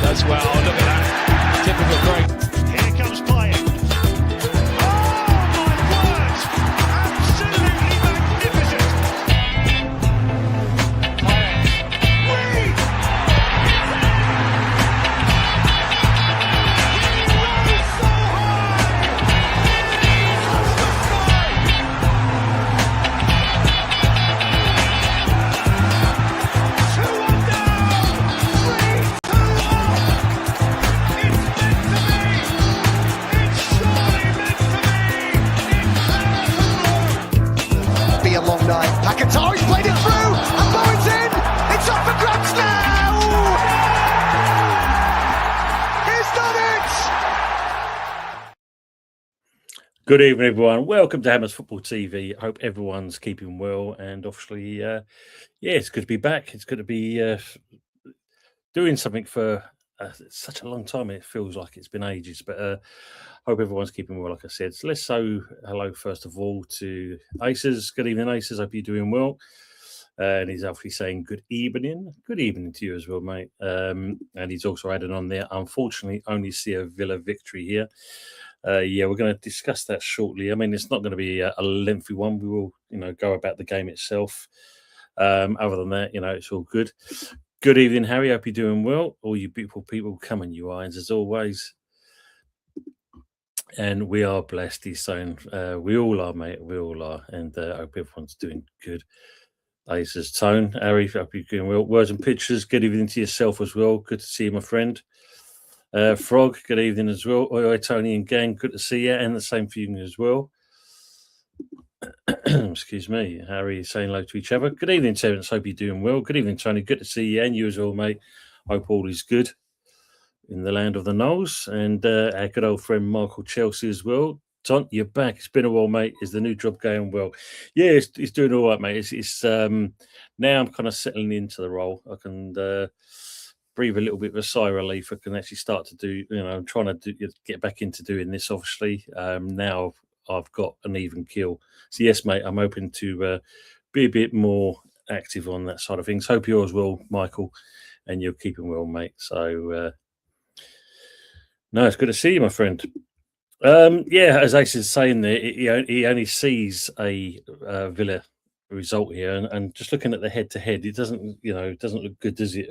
Does well. Oh, look at that. Typical great. Here comes playing. Oh my word! Absolutely magnificent. Wait! He rose so high! He touched the sky! 2-1 down! 3-2 up! It's meant to be! It's surely meant to be! It's Be a long night. Paquetá, he's played it through, and Bowen's in. It's up for grabs now. He's done it. Good evening, everyone. Welcome to Hammers Football TV. I hope everyone's keeping well, and obviously, it's good to be back. It's good to be doing something for such a long time. It feels like it's been ages, but hope everyone's keeping well. Like I said, so let's say hello first of all to Aces. Good evening, Aces. Hope you're doing well. And he's actually saying good evening. Good evening to you as well, mate. And he's also added on there. Unfortunately, only see a Villa victory here. We're going to discuss that shortly. I mean, it's not going to be a lengthy one. We will, go about the game itself. Other than that, it's all good. Good evening, Harry. Hope you're doing well. All you beautiful people, coming, you irons, as always. And we are blessed, he's saying. We all are, mate. We all are. And I hope everyone's doing good. Aces Tone, Harry, hope you're doing well. Words and pictures, good evening to yourself as well. Good to see you, my friend. Frog, good evening as well. Oi, Tony and gang, good to see you. And the same for you as well. Excuse me. Harry saying hello to each other. Good evening, Terence. Hope you're doing well. Good evening, Tony. Good to see you and you as well, mate. Hope all is good in the land of the Knolls. And our good old friend Michael Chelsea as well. Ton, you're back. It's been a while, mate. Is the new job going well? Yeah, it's doing all right, mate. It's now I'm kind of settling into the role. I can breathe a little bit of a sigh of relief. I can actually start to do, I'm trying to get back into doing this, obviously. Now I've got an even keel. So, yes, mate, I'm hoping to be a bit more active on that side of things. Hope you're as well, Michael, and you're keeping well, mate. So, no, it's good to see you, my friend. As Ace is saying there, he only sees a Villa result here, and just looking at the head-to-head, it doesn't look good, does it?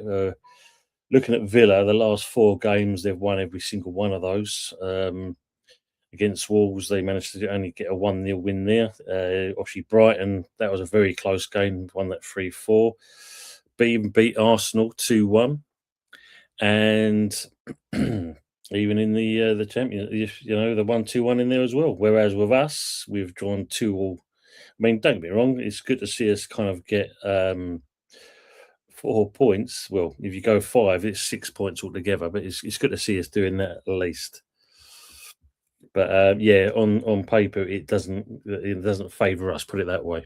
Looking at Villa, the last 4 games, they've won every single one of those. Against Wolves, they managed to only get a 1-0 win there. Obviously, Brighton, that was a very close game, won that 3-4. Beat Arsenal 2-1. And even in the Champions, the 1-2-1 in there as well. Whereas with us, we've drawn 2-2. I mean, don't get me wrong, it's good to see us kind of get 4 points. Well, if you go 5, it's 6 points altogether, but it's good to see us doing that at least. But on paper, it doesn't favour us. Put it that way.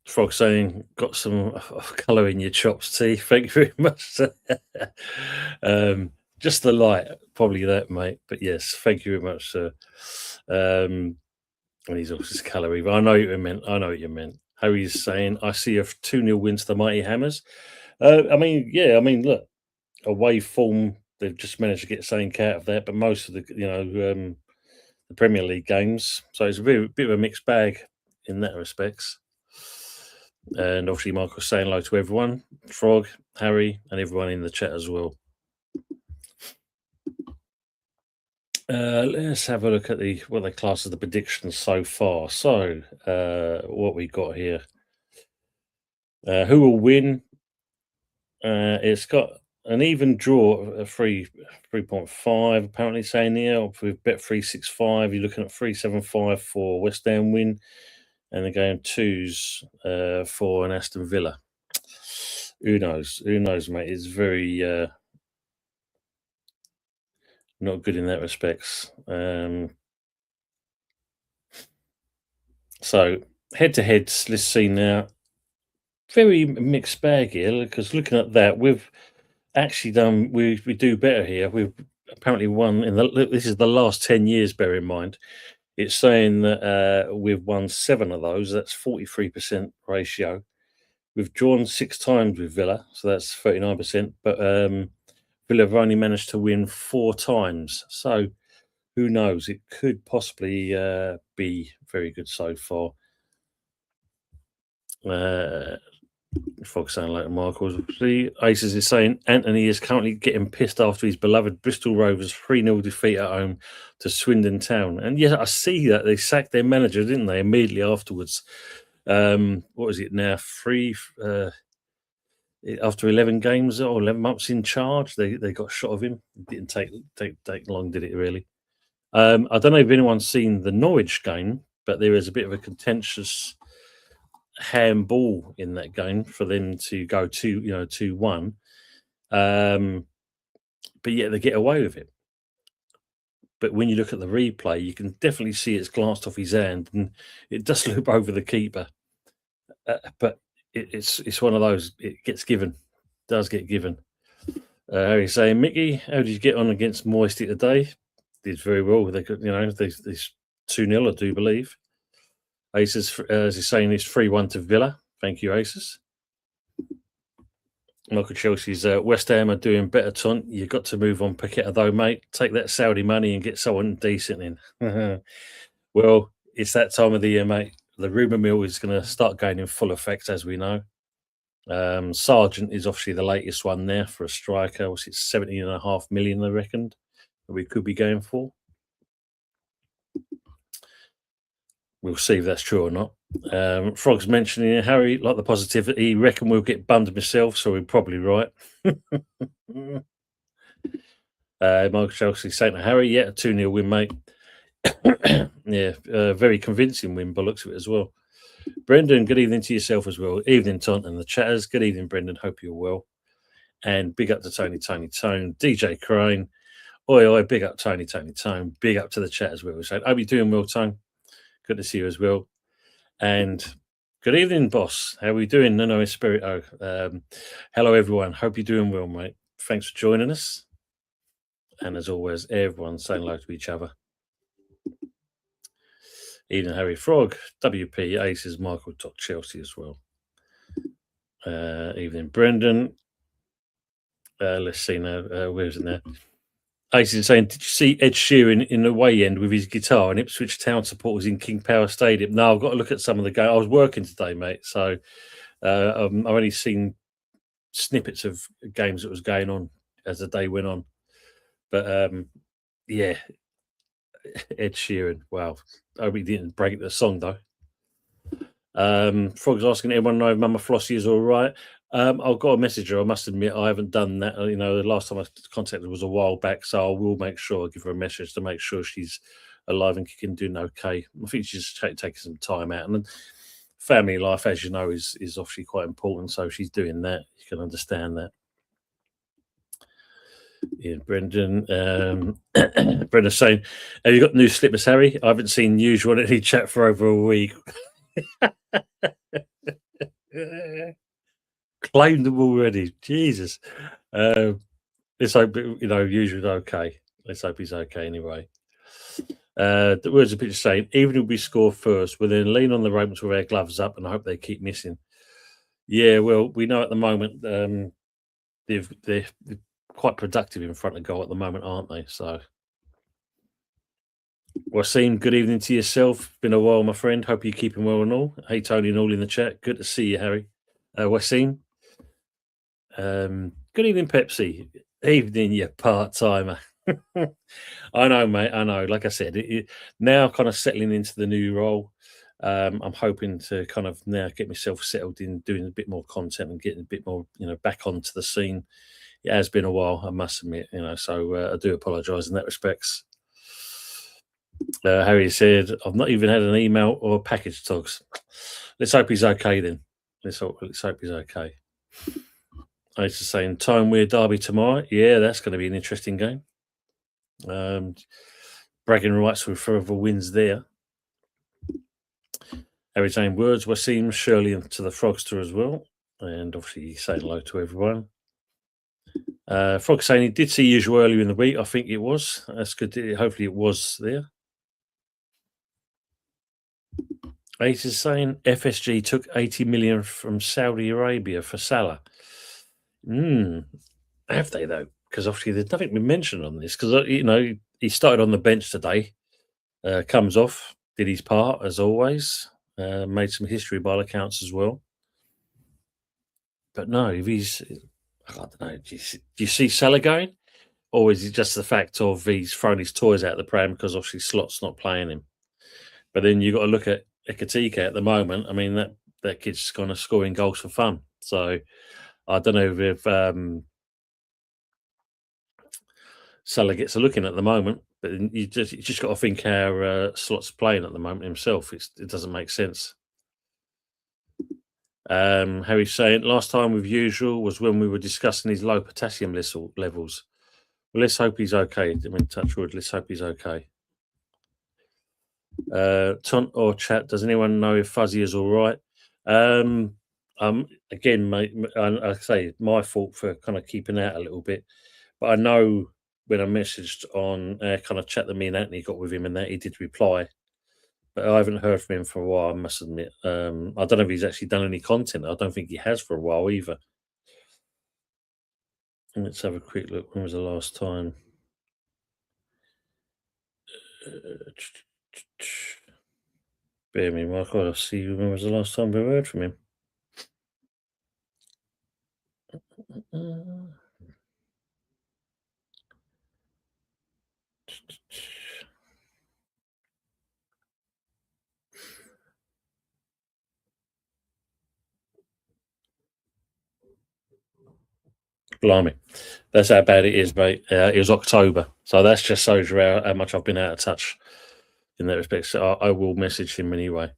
Frog saying, got some colour in your chops, T. Thank you very much. Just the light, probably that, mate. But yes, thank you very much, sir. And he's also calorie. But I know what you meant. Harry's saying, I see a 2-0 win to the Mighty Hammers. Look, away form, they've just managed to get something out of that. But most of the Premier League games, so it's a bit of a mixed bag in that respects. And obviously, Michael's saying hello to everyone, Frog, Harry, and everyone in the chat as well. Let's have a look at what they class as the predictions so far. So, what we got here. Who will win? It's got an even draw of 3.5, apparently saying here. With Bet365, you're looking at 3.75 for West Ham win. And they're going 2s for an Aston Villa. Who knows? Who knows, mate? It's very not good in that respects. So head-to-heads, let's see now. Very mixed bag here, because looking at that, we've actually done. We do better here. We've apparently won this is the last 10 years. Bear in mind. It's saying that we've won 7 of those. That's 43% ratio. We've drawn 6 times with Villa, so that's 39%. But Villa have only managed to win 4 times. So who knows? It could possibly be very good so far. Fox sound like Michael's. The Aces is saying Anthony is currently getting pissed after his beloved Bristol Rovers 3-0 defeat at home to Swindon Town. And yeah, I see that they sacked their manager, didn't they, immediately afterwards? What is it now? After 11 games or 11 months in charge, they got shot of him. It didn't take long, did it really? I don't know if anyone's seen the Norwich game, but there is a bit of a contentious handball in that game for them to go 2-1. But yet they get away with it. But when you look at the replay, you can definitely see it's glanced off his hand, and it does loop over the keeper. But it's one of those. It gets given, does get given. Harry's saying, Mickey, how did you get on against Moisty today? Did very well. They could, there's 2-0, I do believe. Aces, as he's saying, is 3-1 to Villa. Thank you, Aces. Michael Chelsea's West Ham are doing better, Ton. You've got to move on Paqueta, though, mate. Take that Saudi money and get someone decent in. Well, it's that time of the year, mate. The rumour mill is going to start going in full effect, as we know. Sargent is obviously the latest one there for a striker. What's it, 17.5 million, I reckon, that we could be going for. We'll see if that's true or not. Frog's mentioning Harry, like the positivity, reckon we'll get bummed myself, so we're probably right. Michael Chelsea saying to Harry, yeah, a 2-0 win, mate. Yeah, very convincing win by looks of it as well. Brendan, good evening to yourself as well. Evening, Tont and the chatters. Good evening, Brendan. Hope you're well. And big up to Tony Tone, DJ Crane. Oi, big up Tony Tone. Big up to the chat as well. So, hope you're doing well, Tone. Good to see you as well. And good evening, boss. How are we doing? Nuno Espirito. Hello, everyone. Hope you're doing well, mate. Thanks for joining us. And as always, everyone saying hello to each other. Evening, Harry Frog. WP Aces, Michael Top Chelsea as well. Evening, Brendan. Let's see now. Where's it now? Aces saying, did you see Ed Sheeran in the away end with his guitar and Ipswich Town supporters in King Power Stadium? No, I've got to look at some of the game. I was working today, mate, so I've only seen snippets of games that was going on as the day went on. But yeah, Ed Sheeran. Wow, I hope he didn't break the song though. Frog's asking everyone know if Mama Flossie is all right. I've got a message her. I must admit I haven't done that. The last time I contacted her was a while back, so I will make sure I give her a message to make sure she's alive and kicking, doing okay. I think she's taking some time out, and family life, as you know, is obviously quite important. So she's doing that. You can understand that. Yeah, Brendan. Brendan's saying, have you got new slippers, Harry? I haven't seen usual on any chat for over a week. Claimed them already. Jesus. Let's hope usually okay. Let's hope he's okay anyway. The words of the pitch saying, even if we score first, we'll then lean on the ropes with our gloves up and I hope they keep missing. Yeah, well, we know at the moment they're quite productive in front of goal at the moment, aren't they? So, Wasim, good evening to yourself. Been a while, my friend. Hope you're keeping well and all. Hey, Tony and all in the chat. Good to see you, Harry. Wasim. Good evening, Pepsi. Evening, you part-timer. I know, mate. I know. Like I said, now kind of settling into the new role. I'm hoping to kind of now get myself settled in doing a bit more content and getting a bit more, back onto the scene. It has been a while, I must admit, so I do apologise in that respects. Harry said, I've not even had an email or a package, Togs. Let's hope he's okay then. Let's hope he's okay. I was just saying, time we're Derby tomorrow. Yeah, that's going to be an interesting game. Bragging rights with further wins there. Harry saying words, Wasim, Shirley to the Frogster as well. And obviously saying hello to everyone. Frog saying he did see usual earlier in the week. I think it was. That's good. Hopefully it was there. Ace is saying FSG took 80 million from Saudi Arabia for Salah. Have they though? Because obviously there's nothing been mentioned on this. Because he started on the bench today, comes off, did his part as always, made some history by all accounts as well. But no, if he's, I don't know. Do you see Salah going, or is it just the fact of he's thrown his toys out the pram because obviously Slot's not playing him? But then you got to look at Ekatika at the moment. I mean that kid's kind of scoring goals for fun. So I don't know if Salah gets a look in at the moment, but you just got to think how Slot's playing at the moment himself. It doesn't make sense. Harry's saying last time with usual was when we were discussing his low potassium levels. Well, let's hope he's okay. I mean, touch wood. Let's hope he's okay. Taunt or chat, does anyone know if Fuzzy is all right? Again, mate, I say my fault for kind of keeping out a little bit, but I know when I messaged on kind of chat that me and Anthony got with him and that he did reply, but I haven't heard from him for a while, I must admit. I don't know if he's actually done any content. I don't think he has for a while either. Let's have a quick look. When was the last time? Bear me, Michael. I'll see when was the last time we heard from him. Blimey, that's how bad it is, mate. It was October, so that's just shows you how much I've been out of touch in that respect. So I will message him anyway.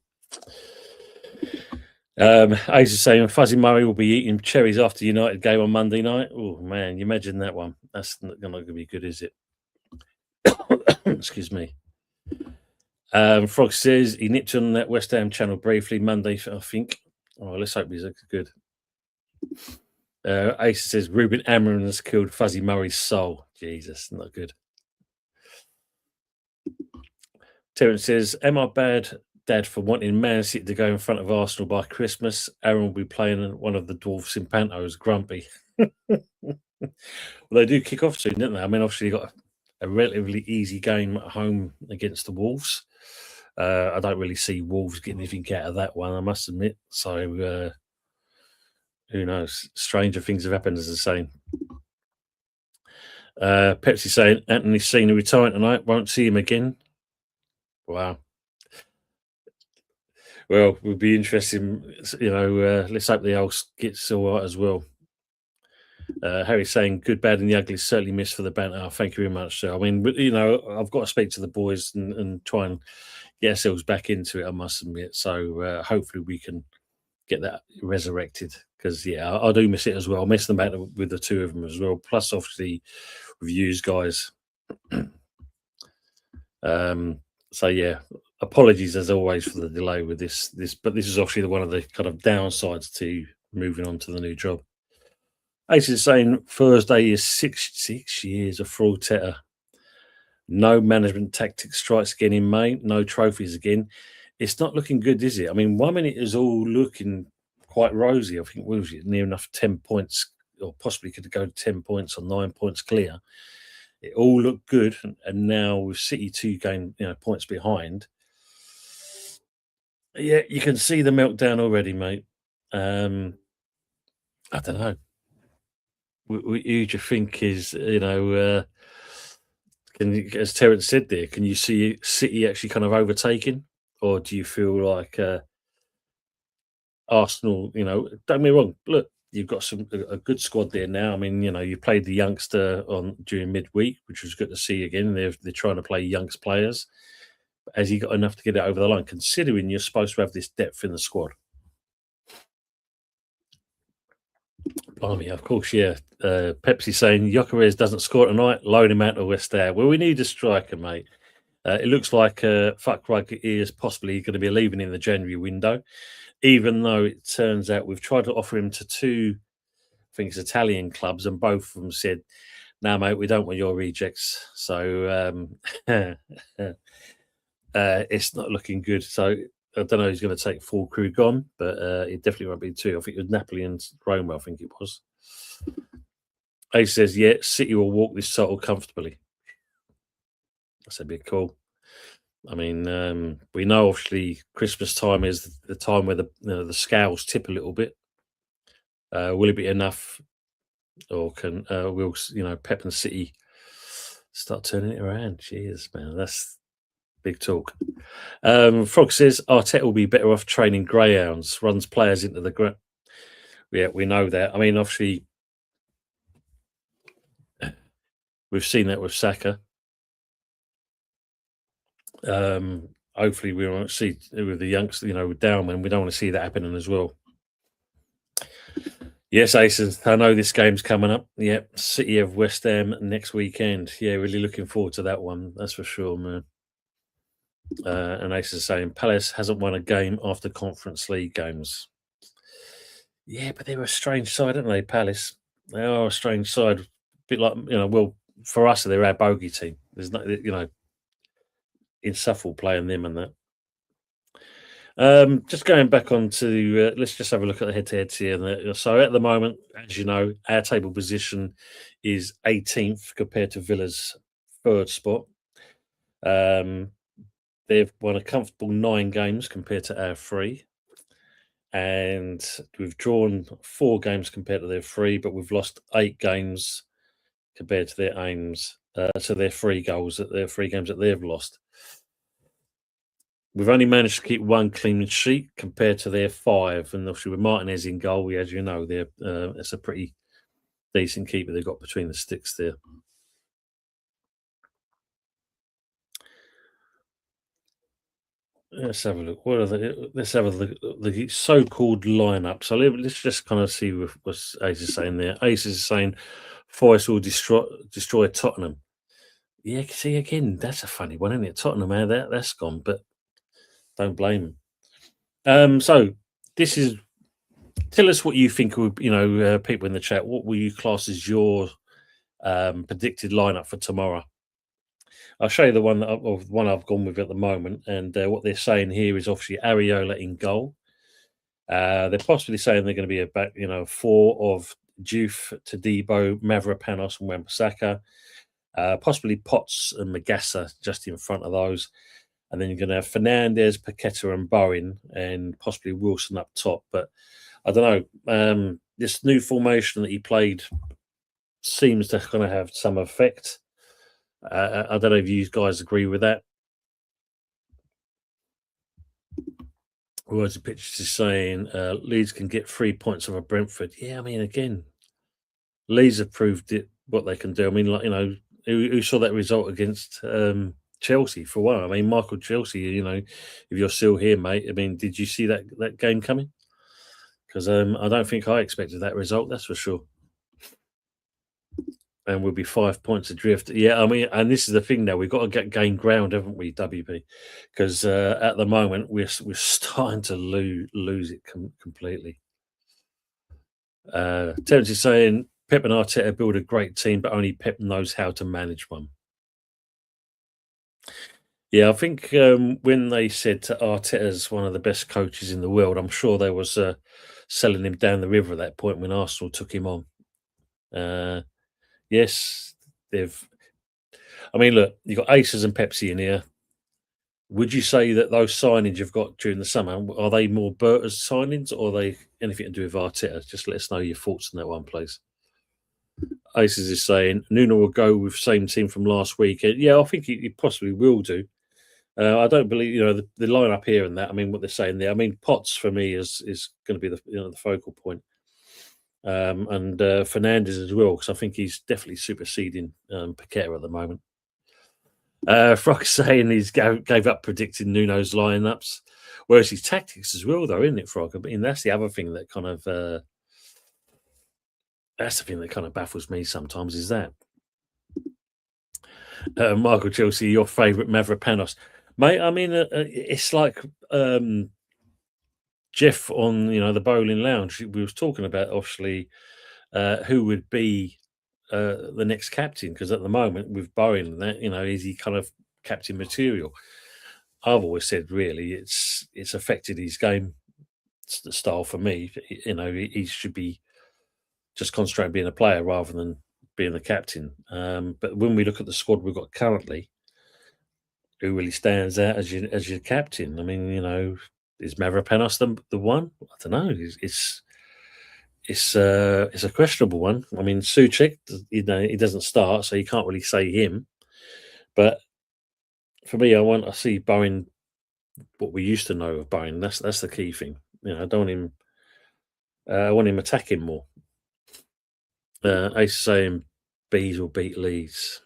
Ace is saying Fuzzy Murray will be eating cherries after United game on Monday night. Oh man, you imagine that one? That's not going to be good, is it? Excuse me. Frog says he nipped on that West Ham channel briefly Monday, I think. Oh, let's hope he's good. Ace says Ruben Amorim has killed Fuzzy Murray's soul. Jesus, not good. Terence says, am I bad, Dad, for wanting Man City to go in front of Arsenal by Christmas? Aaron will be playing one of the dwarfs in Pantos, Grumpy. Well, they do kick off soon, don't they? I mean, obviously, you've got a relatively easy game at home against the Wolves. I don't really see Wolves getting anything out of that one, I must admit. So, who knows? Stranger things have happened, as I say. Pepsi saying Anthony's seen a retiring tonight. Won't see him again. Wow. Well, we'll be interesting. Let's hope the else gets all right as well. Harry's saying good, bad, and the ugly certainly missed for the banter. Thank you very much, sir. I mean, I've got to speak to the boys and try and get ourselves back into it, I must admit. So hopefully we can get that resurrected because, yeah, I do miss it as well. I miss the banter with the two of them as well. Plus, obviously, with you guys. So, yeah, apologies as always for the delay with this, but this is obviously one of the kind of downsides to moving on to the new job. Ace is saying Thursday is 6 years of fraud Teta. No management tactics strikes again in May. No trophies again. It's not looking good, is it? I mean, 1 minute is all looking quite rosy. I think was it near enough 10 points, or possibly could go to 10 points or 9 points clear. It all looked good, and now with City 2 going points behind, yeah, you can see the meltdown already, mate. I don't know. Who do you think is, as Terence said there, can you see City actually kind of overtaking? Or do you feel like Arsenal, don't get me wrong, look, you've got a good squad there now. I mean, you played the youngster during midweek, which was good to see again. They're trying to play young players. Has he got enough to get it over the line, considering you're supposed to have this depth in the squad? Blimey, of course, yeah. Pepsi saying Gyökeres doesn't score tonight, loan him out to West Ham. Well, we need a striker, mate. It looks like Fuck Rugby is possibly going to be leaving in the January window, even though it turns out we've tried to offer him to 2, I think it's Italian clubs, and both of them said, no, mate, we don't want your rejects. So it's not looking good. So I don't know who's going to take full crew gone, but it definitely won't be two. I think it was Napoli and Roma, I think it was. Ace says, yeah, City will walk this title comfortably. That's a bit cool. I mean, we know obviously Christmas time is the time where the scales tip a little bit. Will it be enough, or will Pep and City start turning it around? Jeez, man, that's big talk. Frog says Arteta will be better off training greyhounds, runs players into the ground. Yeah, we know that. I mean, obviously, we've seen that with Saka. Hopefully, we won't see with the youngsters, with Downman. We don't want to see that happening as well. Yes, Aces, I know this game's coming up. Yep, City of West Ham next weekend. Yeah, really looking forward to that one. That's for sure, man. And Aces is saying Palace hasn't won a game after Conference League games. Yeah, but they were a strange side, aren't they, Palace? They are a strange side. A bit like, well, for us, they're our bogey team. There's no, insufferable playing them and that. Just going back on to, let's just have a look at the head-to-heads here. So at the moment, as you know, our table position is 18th compared to Villa's 3rd spot. They've won a comfortable 9 games compared to our 3. And we've drawn 4 games compared to their 3, but we've lost 8 games compared to their aims. So their 3 games that they've lost. We've only managed to keep 1 clean sheet compared to their 5, and obviously with Martinez in goal, as you know, it's a pretty decent keeper they've got between the sticks there. Let's have a look. Let's have a look at the so-called lineup. So let's just kind of see what Ace is saying there. Ace is saying Forest will destroy Tottenham. Yeah, see again, that's a funny one, isn't it? Tottenham, man, that's gone, but don't blame them. So this is. Tell us what you think would, people in the chat. What will you class as your predicted lineup for tomorrow? I'll show you the one I've gone with at the moment, and what they're saying here is obviously Areola in goal. They're possibly saying they're going to be about 4 of Juve, Todibo, Mavropanos, and Wan-Bissaka. Possibly Potts and Magassa just in front of those. And then you're going to have Fernandez, Paqueta, and Bowen, and possibly Wilson up top. But I don't know. This new formation that he played seems to kind of have some effect. I don't know if you guys agree with that. Words of Pictures is saying Leeds can get 3 points over Brentford. Yeah, I mean, again, Leeds have proved what they can do. I mean, who saw that result against Chelsea for one? I mean, Michael Chelsea, if you're still here, mate, I mean, did you see that game coming? Because I don't think I expected that result, that's for sure. And we'll be 5 points adrift. Yeah, I mean, and this is the thing now, we've got to gain ground, haven't we, WP? Because at the moment, we're starting to lose it completely. Terence is saying, Pep and Arteta build a great team, but only Pep knows how to manage one. Yeah, I think when they said Arteta's one of the best coaches in the world, I'm sure they was selling him down the river at that point when Arsenal took him on. Yes, I mean, look, you've got Aces and Pepsi in here. Would you say that those signings you've got during the summer, are they more Berta's signings, or are they anything to do with Arteta? Just let us know your thoughts on that one, please. Aces is saying Nuno will go with same team from last week. Yeah, I think he possibly will do. I don't believe the lineup here and that. I mean, what they're saying there. I mean, Potts for me is going to be the focal point, and Fernandez as well, because I think he's definitely superseding Paqueta at the moment. Frog saying he's gave up predicting Nuno's lineups, whereas his tactics as well, though, isn't it, Frog? I mean, that's the other thing that kind of baffles me sometimes. Is that Michael Chelsea, your favourite Mavropanos? Mate, I mean, it's like Jeff on the bowling lounge. We was talking about obviously who would be the next captain, because at the moment with Bowen and that, is he kind of captain material? I've always said really it's affected his game style for me. He should be just concentrating on being a player rather than being the captain. But when we look at the squad we've got currently, who really stands out as your captain? I mean, is Mavropanos the one? I don't know. It's a questionable one. I mean, Suchek, he doesn't start, so you can't really say him. But for me, I see Bowen what we used to know of Bowen. That's the key thing. I don't want him. I want him attacking more. Ace saying Bees will beat Leeds.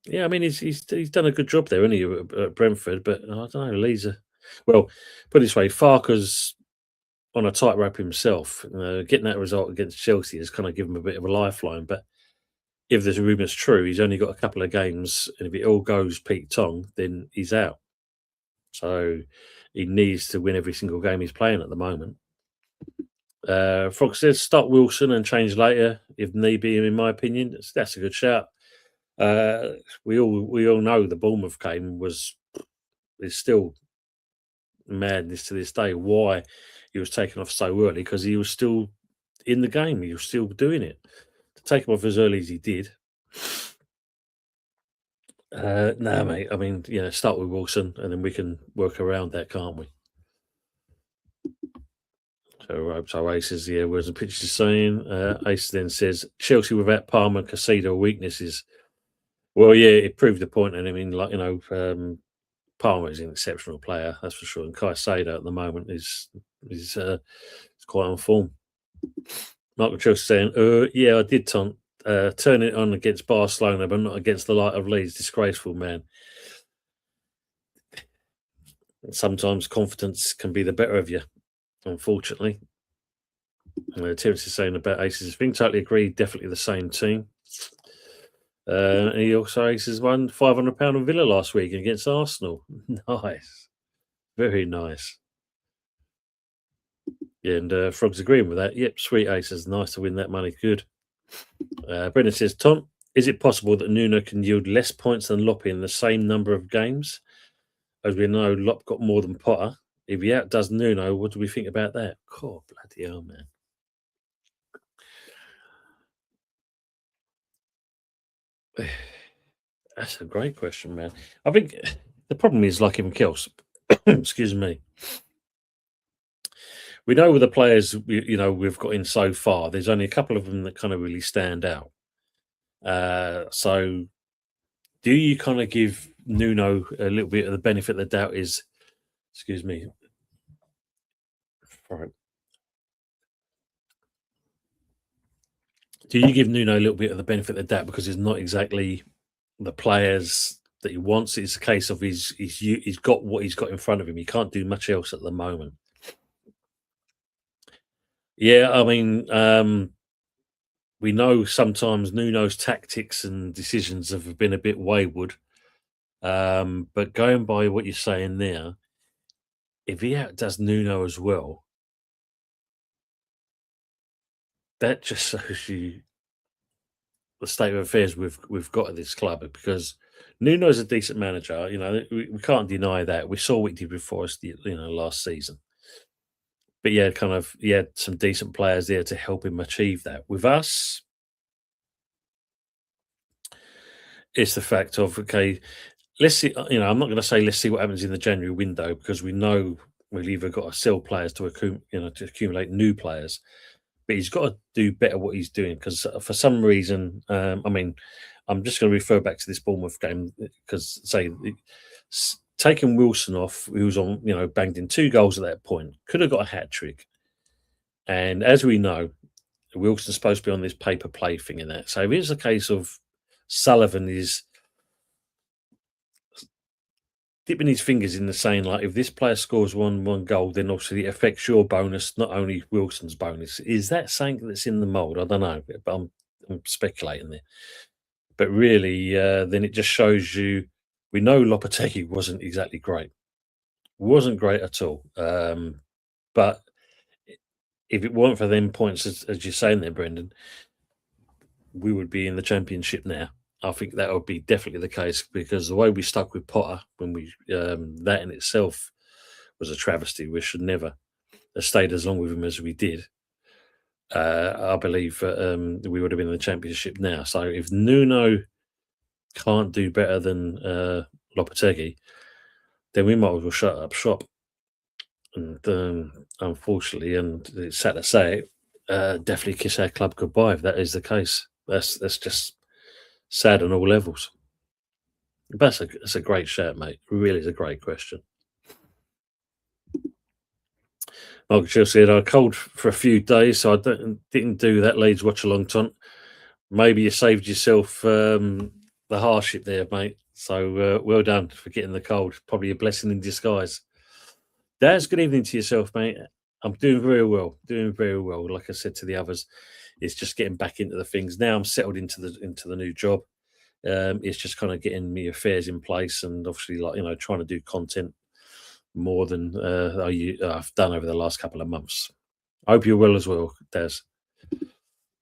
Yeah, I mean he's done a good job there, hasn't he, at Brentford? But I don't know, Leeds are well. Put it this way, Farker's on a tightrope himself. Getting that result against Chelsea has kind of given him a bit of a lifeline. But if there's rumours true, he's only got a couple of games, and if it all goes Pete Tong, then he's out. So he needs to win every single game he's playing at the moment. Frog says start Wilson and change later if need be. In my opinion, that's a good shout. We all know the Bournemouth game is still madness to this day. Why he was taken off so early, because he was still in the game. He was still doing it. To take him off as early as he did. No, mate. I mean, start with Wilson and then we can work around that, can't we? So Ace says, yeah, whereas the pitch is saying, Ace then says, Chelsea without Palmer and Casido weaknesses. Well, yeah, it proved the point. And I mean, Palmer is an exceptional player, that's for sure. And Caicedo at the moment is quite on form. Michael Chelsea saying, yeah, I did turn it on against Barcelona, but not against the light of Leeds. Disgraceful, man. Sometimes confidence can be the better of you, unfortunately. Terence is saying about Aces thing. Totally agree. Definitely the same team. And he also Aces won £500 on Villa last week against Arsenal. Nice. Very nice. Yeah, and Frog's agreeing with that. Yep, sweet Aces. Nice to win that money. Good. Brendan says, Tom, is it possible that Nuno can yield less points than Loppe in the same number of games? As we know, Loppe got more than Potter. If he outdoes Nuno, what do we think about that? God, bloody hell, man. That's a great question, man. I think the problem is like everything else. Excuse me. We know with the players we've got in so far, there's only a couple of them that kind of really stand out. So do you kind of give Nuno a little bit of the benefit of the doubt? Excuse me. Right. Do you give Nuno a little bit of the benefit of the doubt because it's not exactly the players that he wants? It's a case of he's got what he's got in front of him. He can't do much else at the moment. Yeah, I mean, we know sometimes Nuno's tactics and decisions have been a bit wayward. But going by what you're saying there, if he outdoes Nuno as well, that just shows you the state of affairs we've got at this club. Because Nuno's a decent manager, we can't deny that. We saw what he did before us, last season. But yeah, he had some decent players there to help him achieve that. With us, it's the fact of, okay, let's see. I'm not going to say let's see what happens in the January window, because we know we've either got to sell players to accumulate new players, but he's got to do better what he's doing. Because for some reason, I'm just going to refer back to this Bournemouth game, because taking Wilson off, who was on, banged in 2 goals at that point, could have got a hat trick. And as we know, Wilson's supposed to be on this paper play thing in that. So if it's a case of Sullivan is dipping his fingers in the saying, like, if this player scores one goal, then obviously it affects your bonus, not only Wilson's bonus. Is that something that's in the mould? I don't know, but I'm speculating there. But really, then it just shows you, we know Lopetegui wasn't exactly great. Wasn't great at all. But if it weren't for them points, as you're saying there, Brendan, we would be in the Championship now. I think that would be definitely the case because the way we stuck with Potter when we that in itself was a travesty. We should never have stayed as long with him as we did. I believe we would have been in the championship now. So if Nuno can't do better than Lopetegui, then we might as well shut up shop. And unfortunately, and it's sad to say it, definitely kiss our club goodbye if that is the case. That's just sad on all levels. But that's a great shout, mate. It really is a great question. Like Chelsea said, I cold for a few days, so I didn't do that Leeds watch along, Ton. Maybe you saved yourself the hardship there, mate. So well done for getting the cold. Probably a blessing in disguise. Daz, good evening to yourself, mate. I'm doing very well. Doing very well. Like I said to the others, it's just getting back into the things. Now I'm settled into the new job. It's just kind of getting me affairs in place and obviously trying to do content more than I've done over the last couple of months. I hope you're well as well, Daz.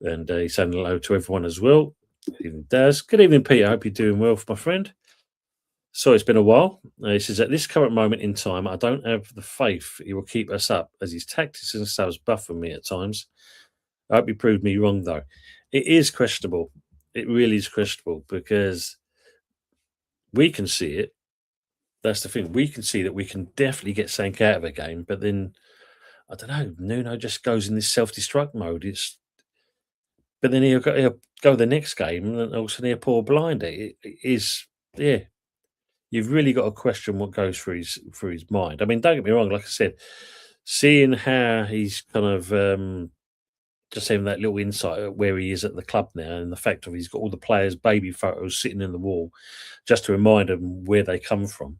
And he's saying hello to everyone as well. Good evening, Daz. Good evening, Peter. I hope you're doing well, my friend. So it's been a while. He says, at this current moment in time, I don't have the faith he will keep us up as his tactics and styles buffer me at times. I hope he proved me wrong, though. It is questionable. It really is questionable because we can see it. That's the thing. We can see that we can definitely get something out of a game, but then, I don't know, Nuno just goes in this self-destruct mode. But then he'll go the next game and all of a sudden he'll pour blind. It is, yeah. You've really got to question what goes through his mind. I mean, don't get me wrong. Like I said, seeing how he's kind of just having that little insight at where he is at the club now, and the fact of he's got all the players' baby photos sitting in the wall, just to remind them where they come from.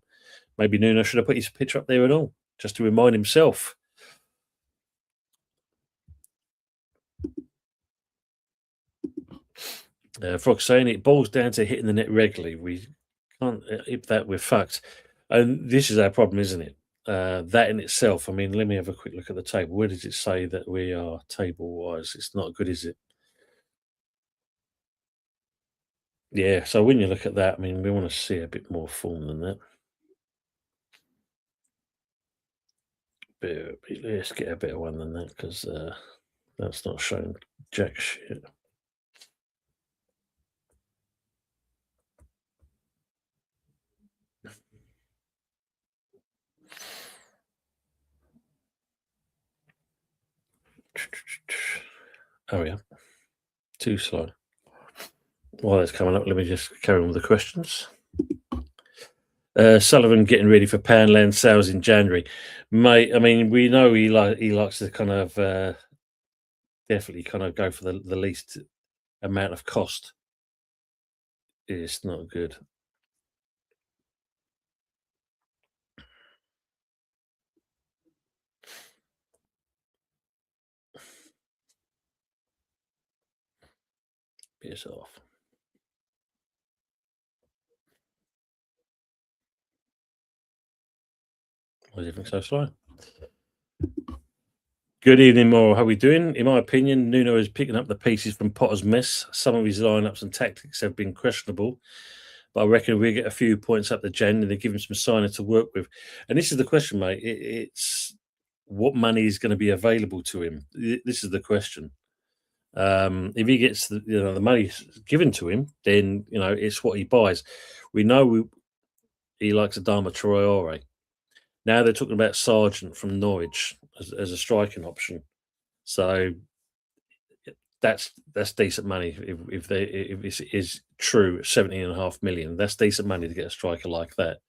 Maybe Nuno should have put his picture up there and all, just to remind himself. Frog saying it boils down to hitting the net regularly. We can't if that we're fucked, and this is our problem, isn't it? That in itself. I mean, let me have a quick look at the table. Where does it say that we are table-wise? It's not good, is it? Yeah. So when you look at that, I mean, we want to see a bit more form than that. Let's get a better one than that because that's not showing jack shit. Oh yeah, too slow. While that's coming up, let me just carry on with the questions. Sullivan getting ready for Poundland sales in January, mate. I mean, we know he likes to kind of definitely kind of go for the least amount of cost. It's not good. Piss off. Why is everything so slow? Good evening, Moral. How are we doing? In my opinion, Nuno is picking up the pieces from Potter's mess. Some of his lineups and tactics have been questionable, but I reckon we get a few points up the Jan and they give him some signage to work with. And this is the question, mate. It's what money is going to be available to him. This is the question. If he gets the money given to him, then it's what he buys. We know he likes Adama Traore. Now they're talking about Sargent from Norwich as a striking option. So that's decent money if it is true. 17.5 million. That's decent money to get a striker like that.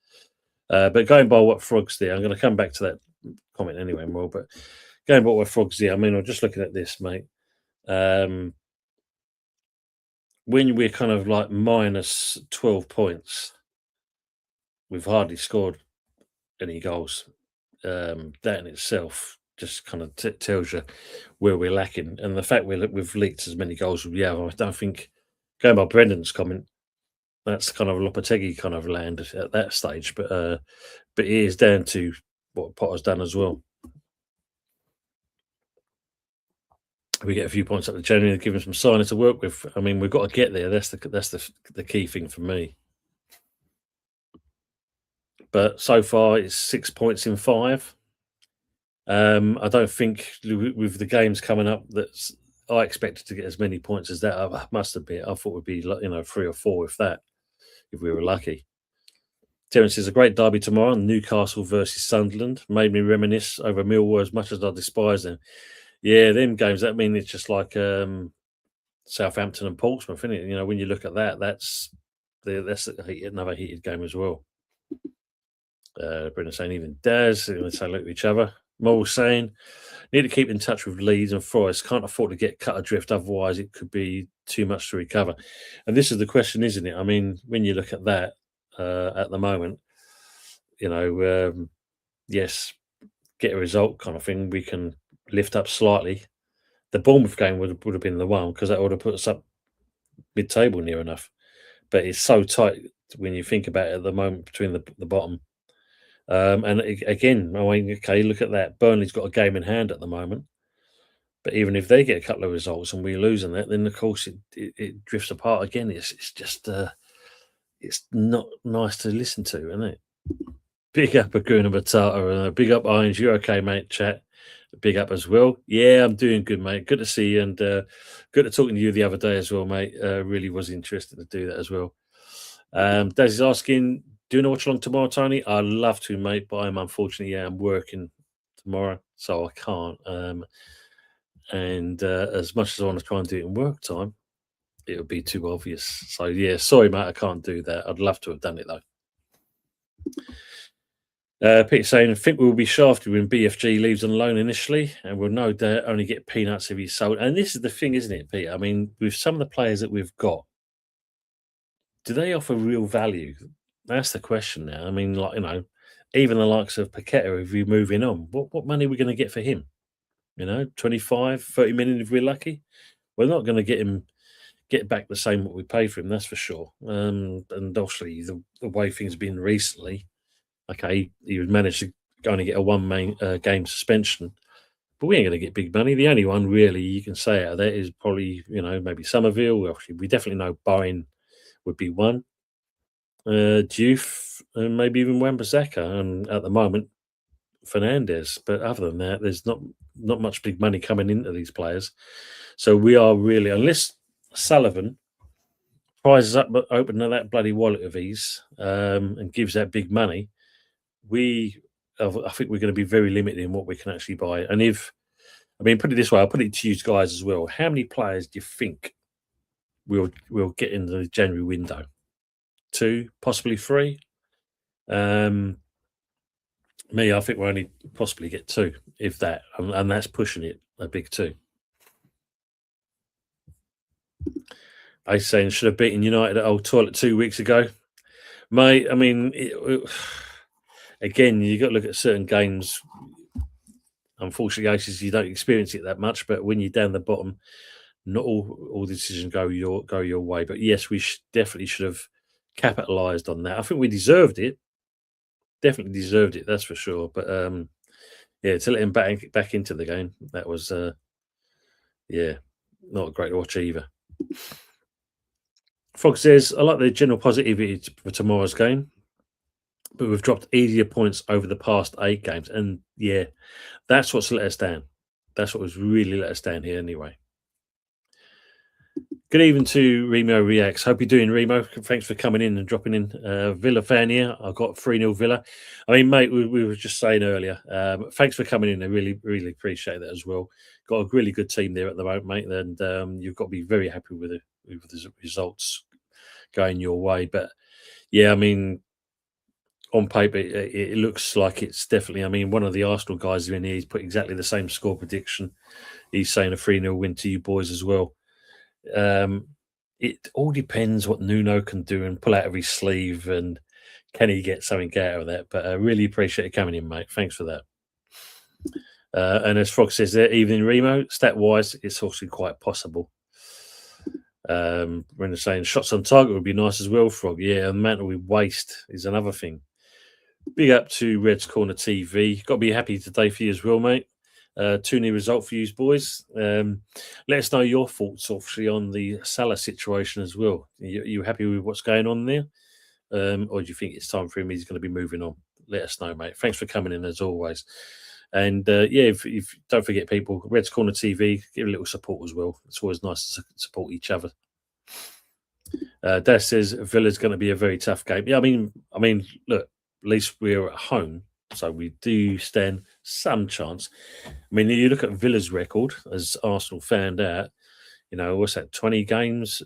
But going by what Frog's there, I'm going to come back to that comment anyway, more. But going by what Frog's there, I mean, I'm just looking at this, mate. When we're kind of like minus 12 points, we've hardly scored any goals. That in itself just kind of tells you where we're lacking. And the fact we've leaked as many goals as we have, I don't think, going by Brendan's comment, that's kind of Lopetegui kind of land at that stage. But it is down to what Potter's done as well. we get a few points up to January and give them some signing to work with. I mean, we've got to get there. That's the key thing for me. But so far, it's 6 points in 5. I don't think with the games coming up I expected to get as many points as that. I must admit, I thought it would be 3 or 4 if we were lucky. Terence is a great derby tomorrow. Newcastle versus Sunderland made me reminisce over Millwall as much as I despise them. Yeah, them games. That mean it's just like Southampton and Portsmouth, isn't it? When you look at that, that's another heated game as well. Brendan saying even Daz, they say look at each other. Morrell saying need to keep in touch with Leeds and Forest. Can't afford to get cut adrift, otherwise it could be too much to recover. And this is the question, isn't it? I mean, when you look at that at the moment, yes, get a result kind of thing. We can lift up slightly. The Bournemouth game would have been the one because that would have put us up mid-table near enough. But it's so tight when you think about it at the moment between the bottom. And again, I mean, okay, look at that. Burnley's got a game in hand at the moment. But even if they get a couple of results and we lose in that, then of course it drifts apart again. It's just it's not nice to listen to, isn't it? Big up Aguna Matata and big up Irons. You're okay, mate. Chat. Big up as well. Yeah, I'm doing good, mate. Good to see you and good to talking to you the other day as well, mate. Really was interested to do that as well. Daz is asking, do you know watch along tomorrow, Tony? I'd love to, mate, but I'm unfortunately, I'm working tomorrow, so I can't. And as much as I want to try and do it in work time, it would be too obvious. So yeah, sorry, mate, I can't do that. I'd love to have done it though. Peter saying, I think we'll be shafted when BFG leaves on loan initially, and we'll no doubt only get peanuts if he's sold. And this is the thing, isn't it, Peter? I mean, with some of the players that we've got, do they offer real value? That's the question now. I mean, even the likes of Paqueta, if we're moving on, what money are we going to get for him? 25, 30 million if we're lucky. We're not going to get back the same what we paid for him, that's for sure. And obviously, the way things have been recently, okay, he would manage to only get a game suspension, but we ain't going to get big money. The only one really you can say out of that is probably, maybe Somerville. Obviously, we definitely know Bowen would be one. Diouf and maybe even Wan-Bissaka, and at the moment, Fernandez. But other than that, there's not much big money coming into these players. So we are really, unless Sullivan prizes up open that bloody wallet of his and gives that big money, I think we're going to be very limited in what we can actually buy. And put it this way, I'll put it to you guys as well. How many players do you think we'll get in the January window? 2, possibly 3. Me, I think we'll only possibly get 2, if that, and that's pushing it a big 2. I saying should have beaten United at Old Toilet 2 weeks ago, mate. I mean, again, you got to look at certain games. Unfortunately, you don't experience it that much, but when you're down the bottom, not all decisions go your way. But yes, we definitely should have capitalised on that. I think we deserved it. Definitely deserved it, that's for sure. But to let him back into the game, that was not a great watch either. Frog says, I like the general positivity for tomorrow's game, but we've dropped easier points over the past 8 games. And yeah, that's what's let us down. That's what was really let us down here anyway. Good evening to Remo Reacts. Hope you're doing, Remo. Thanks for coming in and dropping in. Villa fan here. I got 3-0 Villa. I mean, mate, we were just saying earlier, thanks for coming in. I really, really appreciate that as well. Got a really good team there at the moment, mate, and you've got to be very happy with the results going your way. But yeah, I mean, on paper, it looks like it's definitely, I mean, one of the Arsenal guys in here, he's put exactly the same score prediction. He's saying a 3-0 win to you boys as well. It all depends what Nuno can do and pull out of his sleeve, and can he get something out of that. But I really appreciate you coming in, mate. Thanks for that. And as Frog says there, evening Remo, stat-wise, it's also quite possible. When they're saying shots on target would be nice as well, Frog. Yeah, the amount we waste is another thing. Big up to Red's Corner TV. Got to be happy today for you as well, mate. 2-0 result for you boys. Let us know your thoughts, obviously, on the Salah situation as well. You happy with what's going on there? Or do you think it's time for him? He's going to be moving on. Let us know, mate. Thanks for coming in as always. And if don't forget, people, Reds Corner TV, give a little support as well. It's always nice to support each other. Dad says Villa's going to be a very tough game. Yeah, I mean, look, at least we're at home, so we do stand some chance. I mean, you look at Villa's record, as Arsenal found out. What's that? 20 games.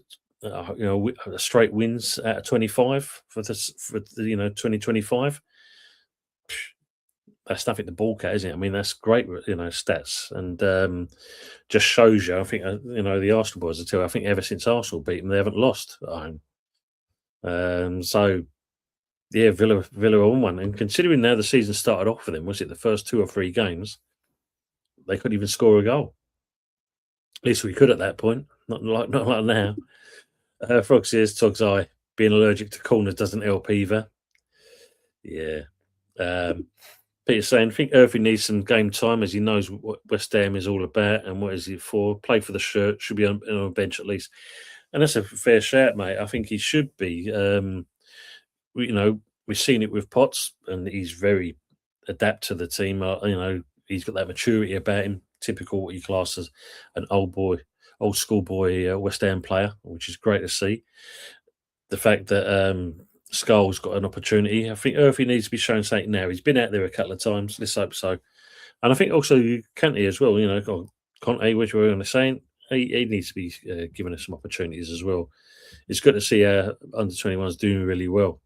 Straight wins out of 25 for 2025. That's nothing to balk at, isn't it? I mean, that's great, stats, and just shows you. I think the Arsenal boys will tell you, I think ever since Arsenal beat them, they haven't lost at home. So yeah, Villa on one, and considering now the season started off for them, was it the first 2 or 3 games they couldn't even score a goal? At least we could at that point, not like now. Frog says, Tog's eye, being allergic to corners doesn't help either. Yeah. Peter's saying, I think Irving needs some game time as he knows what West Ham is all about and what is it for. Play for the shirt, should be on a bench at least. And that's a fair shout, mate. I think he should be. We've seen it with Potts, and he's very adapt to the team. He's got that maturity about him, typical what you class as an old school boy West Ham player, which is great to see. The fact that Skull's got an opportunity, I think Irving needs to be shown something now. He's been out there a couple of times. Let's hope so. And I think also Kante as well. Conte, which we're going to say, he needs to be given us some opportunities as well. It's good to see under 21s doing really well.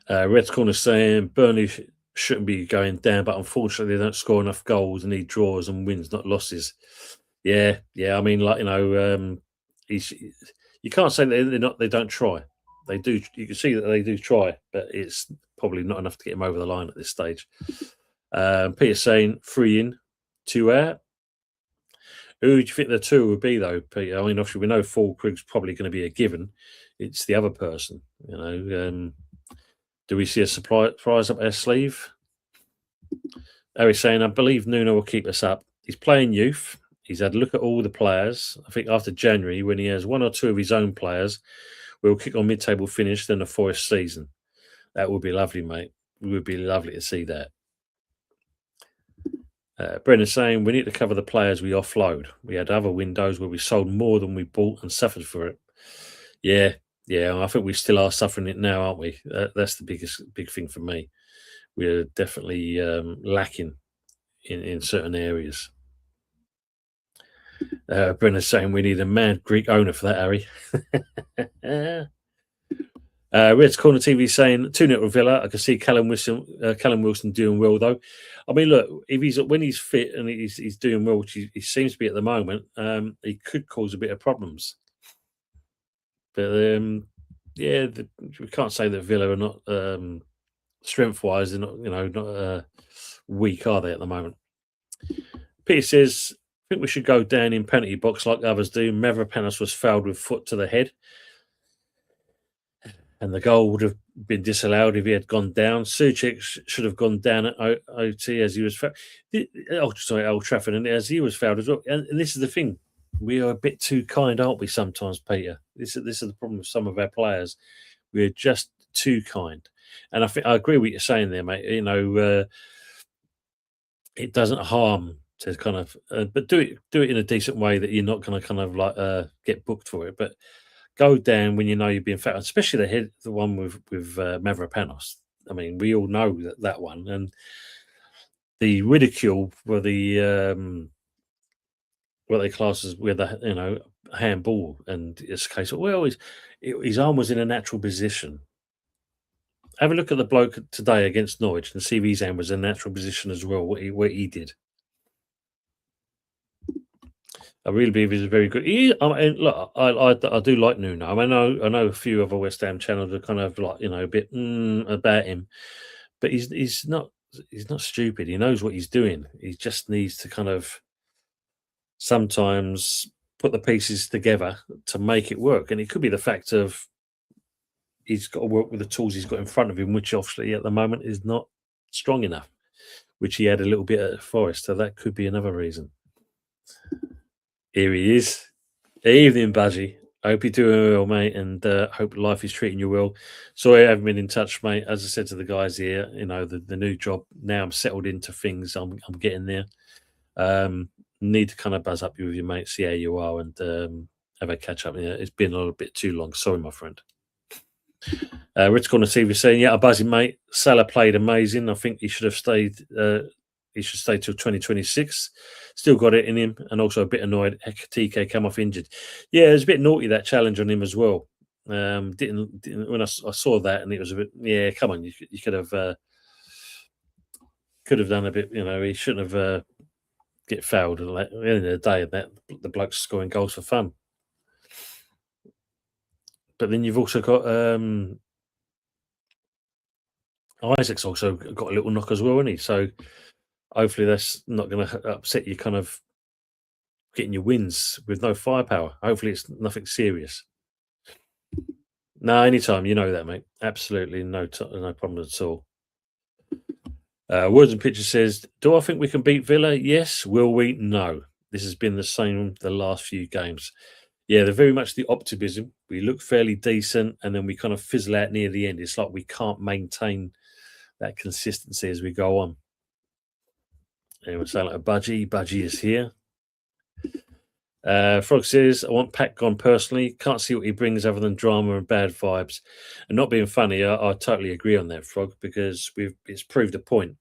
Red's Corner saying Burnley shouldn't be going down, but unfortunately they don't score enough goals and need draws and wins, not losses. Yeah. I mean, you can't say that they don't try. They do. You can see that they do try, but it's probably not enough to get them over the line at this stage. Peter's saying 3 in, 2 out. Who do you think the 2 would be, though, Peter? I mean, obviously we know Fulkrug's probably going to be a given. It's the other person, Do we see a surprise up our sleeve? Harry's saying, I believe Nuno will keep us up. He's playing youth. He's had a look at all the players. I think after January, when he has 1 or 2 of his own players, we'll kick on mid-table finish, then the Forest season. That would be lovely, mate. It would be lovely to see that. Brendan's saying, we need to cover the players we offload. We had other windows where we sold more than we bought and suffered for it. Yeah, I think we still are suffering it now, aren't we? That's the big thing for me. We're definitely lacking in certain areas. Brenna's saying we need a mad Greek owner for that, Harry. Red's Corner TV saying 2-0 Villa. I can see Callum Wilson doing well though. I mean, look, when he's fit and he's doing well, which he seems to be at the moment, he could cause a bit of problems. But we can't say that Villa are not strength-wise. They're not weak, are they at the moment? Peter says, I think we should go down in penalty box like others do. Mavropanos was fouled with foot to the head. And the goal would have been disallowed if he had gone down. Suchek should have gone down at OT as he was fouled. Old Trafford, and as he was fouled as well. And this is the thing. We are a bit too kind, aren't we, sometimes, Peter? This is the problem with some of our players. We're just too kind. And I agree with what you're saying there, mate. It doesn't harm to kind of, but do it in a decent way that you're not going to kind of get booked for it. But go down when you know you're being fouled, especially the one with Mavropanos. I mean, we all know that one, and the ridicule for the what they class as with a handball, and it's a case of his arm was in a natural position. Have a look at the bloke today against Norwich and see if his hand was in a natural position as well. What he did. I really believe he's very good. Look, I do like Nuno. I mean, I know a few other West Ham channels are kind of like a bit about him, but he's not stupid. He knows what he's doing. He just needs to kind of sometimes put the pieces together to make it work. And it could be the fact of he's got to work with the tools he's got in front of him, which obviously at the moment is not strong enough, which he had a little bit at Forest, so that could be another reason. Here he is. Evening, Budgie. I hope you're doing well, mate, and hope life is treating you well. Sorry I haven't been in touch, mate. As I said to the guys here, the new job, now I'm settled into things. I'm getting there. Need to kind of buzz up you with your mate, see how you are, and have a catch up. Yeah, it's been a little bit too long. Sorry, my friend. Rich Corner TV saying, yeah, I'm buzzing, mate. Salah played amazing. I think he should have stayed. He should stay till 2026. Still got it in him, and also a bit annoyed. TK come off injured. Yeah, it was a bit naughty, that challenge on him as well. Didn't when I saw that, and it was a bit. Yeah, come on, you could have done a bit. He shouldn't have get fouled. At the end of the day, that the bloke's scoring goals for fun. But then you've also got Isaac's also got a little knock as well, isn't he? So hopefully that's not going to upset you kind of getting your wins with no firepower. Hopefully it's nothing serious. No, anytime. You know that, mate. Absolutely no problem at all. Words and Pictures says, do I think we can beat Villa? Yes. Will we? No. This has been the same the last few games. Yeah, they're very much the optimism. We look fairly decent, and then we kind of fizzle out near the end. It's like we can't maintain that consistency as we go on. Anyone sound like a Budgie? Budgie is here. Frog says, I want Pat gone personally. Can't see what he brings other than drama and bad vibes. And not being funny, I totally agree on that, Frog, because it's proved a point.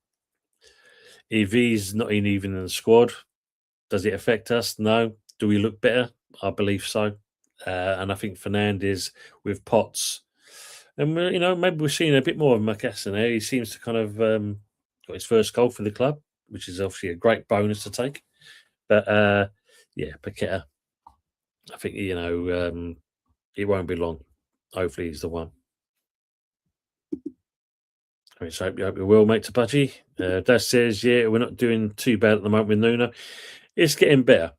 If he's not even in the squad, does it affect us? No. Do we look better? I believe so. And I think Fernandes with Potts. And, maybe we're seeing a bit more of Macassin there. He seems to kind of got his first goal for the club, which is obviously a great bonus to take. But, Paqueta, I think, it won't be long. Hopefully he's the one. I hope you will, mate, to Budgie. Dad says, yeah, we're not doing too bad at the moment with Nuno. It's getting better.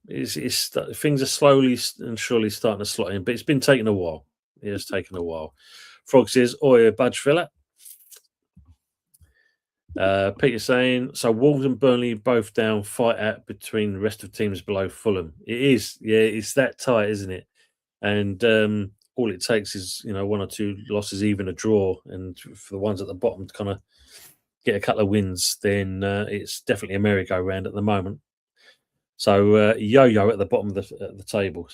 Things are slowly and surely starting to slot in, but it's been taking a while. It has taken a while. Frog says, oi, Budge fella. Peter saying, so Wolves and Burnley both down, fight out between the rest of teams below Fulham. It is. Yeah, it's that tight, isn't it? And all it takes is, one or two losses, even a draw. And for the ones at the bottom to kind of get a couple of wins, then it's definitely a merry-go-round at the moment. So yo-yo at the bottom of the table.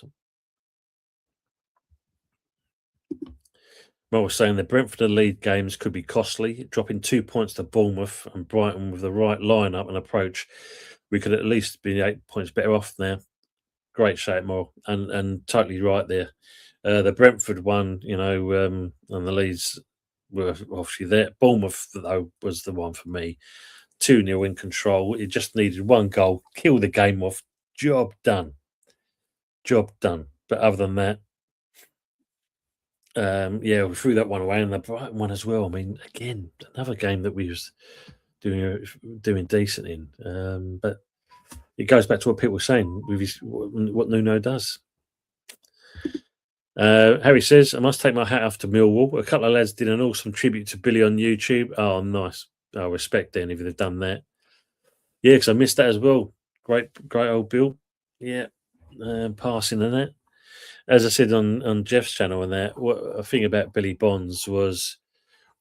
Well, we're saying the Brentford and Leeds games could be costly. Dropping 2 points to Bournemouth and Brighton with the right lineup and approach, we could at least be 8 points better off now. Great shout, more, and totally right there. The Brentford one, and the Leeds were obviously there. Bournemouth, though, was the one for me. 2-0 in control. It just needed one goal, kill the game off. Job done. But other than that, we threw that one away, and the Brighton one as well. I mean, again, another game that we was doing decent in. But it goes back to what people were saying with what Nuno does. Harry says, I must take my hat off to Millwall. A couple of lads did an awesome tribute to Billy on YouTube. Oh, nice. I respect them if they've done that. Yeah, because I missed that as well. Great old Bill. Yeah, passing and that. As I said on Jeff's channel and that, what a thing about Billy Bonds was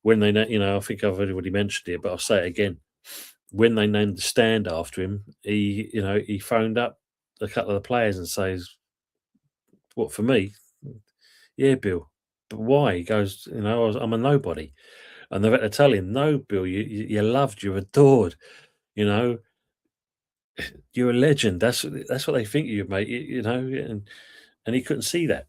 when they, I think I've already mentioned it, but I'll say it again. When they named the stand after him, he phoned up a couple of the players and says, "What for me? Yeah, Bill. But why?" He goes, "I'm a nobody," and they've had to tell him, "No, Bill, you're loved, you're adored, you're a legend. That's what they think of you, mate. And he couldn't see that.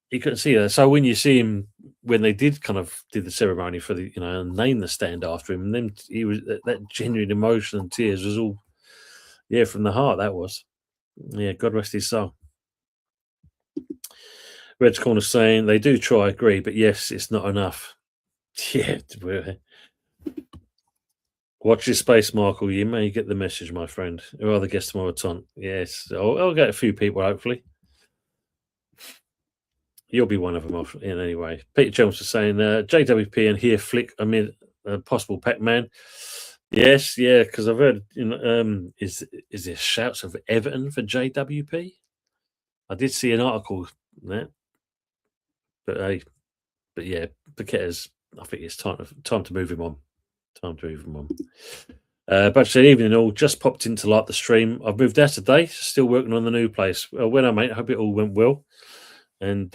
He couldn't see that. So when you see him, when they did the ceremony for the, and name the stand after him, and then he was that genuine emotion and tears was all, from the heart. That was, God rest his soul. Red's Corner saying they do try, agree, but yes, it's not enough. Yeah. Watch your space, Michael. You may get the message, my friend. Who are the guests tomorrow, Ton? Yes, I'll get a few people, hopefully. You'll be one of them, in anyway. Peter Jones was saying, JWP and here flick amid a possible Pac-Man. Yes, yeah, because I've heard, is there shouts of Everton for JWP? I did see an article on that, but yeah, Paqueta's. I think it's time to move him on. Time to move him on. But said evening all. Just popped in to like the stream. I've moved out today. Still working on the new place. Well, mate. I hope it all went well, and